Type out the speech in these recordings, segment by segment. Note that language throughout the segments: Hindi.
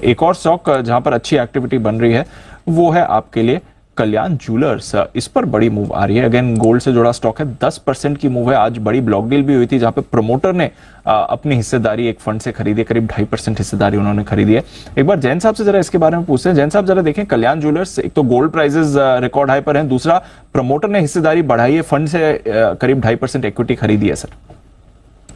एक और स्टॉक जहां पर अच्छी एक्टिविटी बन रही है वो है आपके लिए कल्याण ज्वेलर्स। इस पर बड़ी मूव आ रही है। अगेन गोल्ड से जुड़ा स्टॉक है, 10% की मूव है। आज बड़ी ब्लॉक डील भी हुई थी जहां पे प्रमोटर ने अपनी हिस्सेदारी एक फंड से खरीदी, करीब 2.5% हिस्सेदारी उन्होंने खरीदी है। एक बार जैन साहब से जरा इसके बारे में पूछते हैं। जैन साहब जरा देखें, कल्याण ज्वेलर्स, एक तो गोल्ड प्राइसेस रिकॉर्ड हाई पर हैं, दूसरा प्रमोटर ने हिस्सेदारी बढ़ाई है, फंड से करीब 2.5% इक्विटी खरीदी है सर।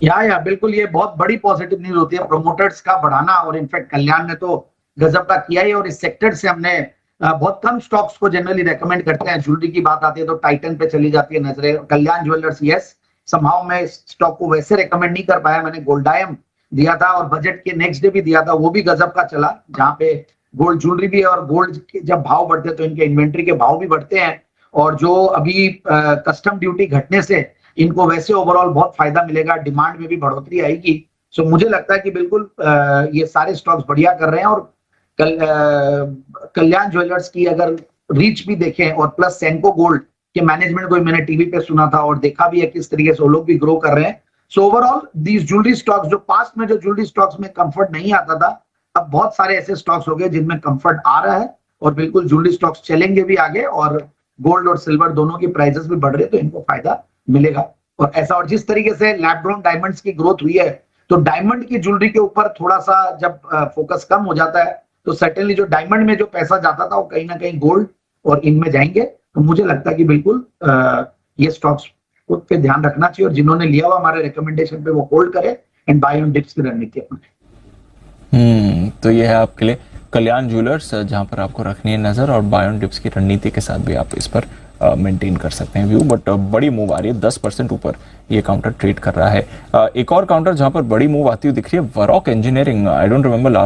या बिल्कुल, ये बहुत बड़ी पॉजिटिव न्यूज होती है प्रमोटर्स का बढ़ाना, और इनफैक्ट कल्याण ने तो गजब का किया ही। और इस सेक्टर से हमने बहुत कम स्टॉक्स को जनरली रेकमेंड करते हैं। ज्वेलरी की बात आती है तो टाइटन पे चली जाती है नजरें। कल्याण ज्वेलर्स, यस, समहाउ मैं इस स्टॉक को वैसे रेकमेंड नहीं कर पाया। मैंने गोल्डायम दिया था और बजट के नेक्स्ट डे भी दिया था, वो भी गजब का चला, जहां पे गोल्ड ज्वेलरी भी है और गोल्ड के जब भाव बढ़ते हैं तो इनके इन्वेंट्री के भाव भी बढ़ते हैं। और जो अभी कस्टम ड्यूटी घटने से इनको वैसे ओवरऑल बहुत फायदा मिलेगा, डिमांड में भी बढ़ोतरी आएगी। सो मुझे लगता है कि बिल्कुल ये सारे स्टॉक्स बढ़िया कर रहे हैं। और कल्याण ज्वेलर्स की अगर रीच भी देखें और प्लस सेंको गोल्ड के मैनेजमेंट को मैंने टीवी पे सुना था और देखा भी है किस तरीके से वो लोग भी ग्रो कर रहे हैं। So overall these jewellery stocks, जो पास्ट में जो ज्वेलरी स्टॉक्स में कंफर्ट नहीं आता था, अब बहुत सारे ऐसे स्टॉक्स हो गए जिनमें कंफर्ट आ रहा है और बिल्कुल ज्वेलरी स्टॉक्स चलेंगे भी आगे। और गोल्ड और सिल्वर दोनों की प्राइसेस भी बढ़ रही है तो इनको फायदा मिलेगा। और ऐसा, और जिस तरीके से लैब ग्रोन डायमंड्स की ग्रोथ हुई है तो डायमंड की ज्वेलरी के ऊपर थोड़ा सा जब फोकस कम हो जाता है तो सर्टेनली जो डायमंड में जो पैसा जाता था वो कहीं ना कहीं गोल्ड और इनमें जाएंगे। तो मुझे लगता है कि बिल्कुल ये स्टॉक्स पे ध्यान रखना चाहिए और जिन्होंने लिया हुआ हमारे रिकमेंडेशन पे वो होल्ड करे एंड बाय ऑन डिप्स की रणनीति अपनाए। तो ये है आपके लिए कल्याण ज्वेलर्स, जहां पर आपको रखनी है नजर, और बाय ऑन डिप्स की रणनीति के साथ भी आप इस पर मेंटेन कर सकते हैं व्यू। बट बड़ी मूव आ रही है, 10% ऊपर ये काउंटर ट्रेड कर रहा है। एक और काउंटर जहां पर बड़ी मूव आती हुई दिख रही है, वरॉक engineering. I don't remember last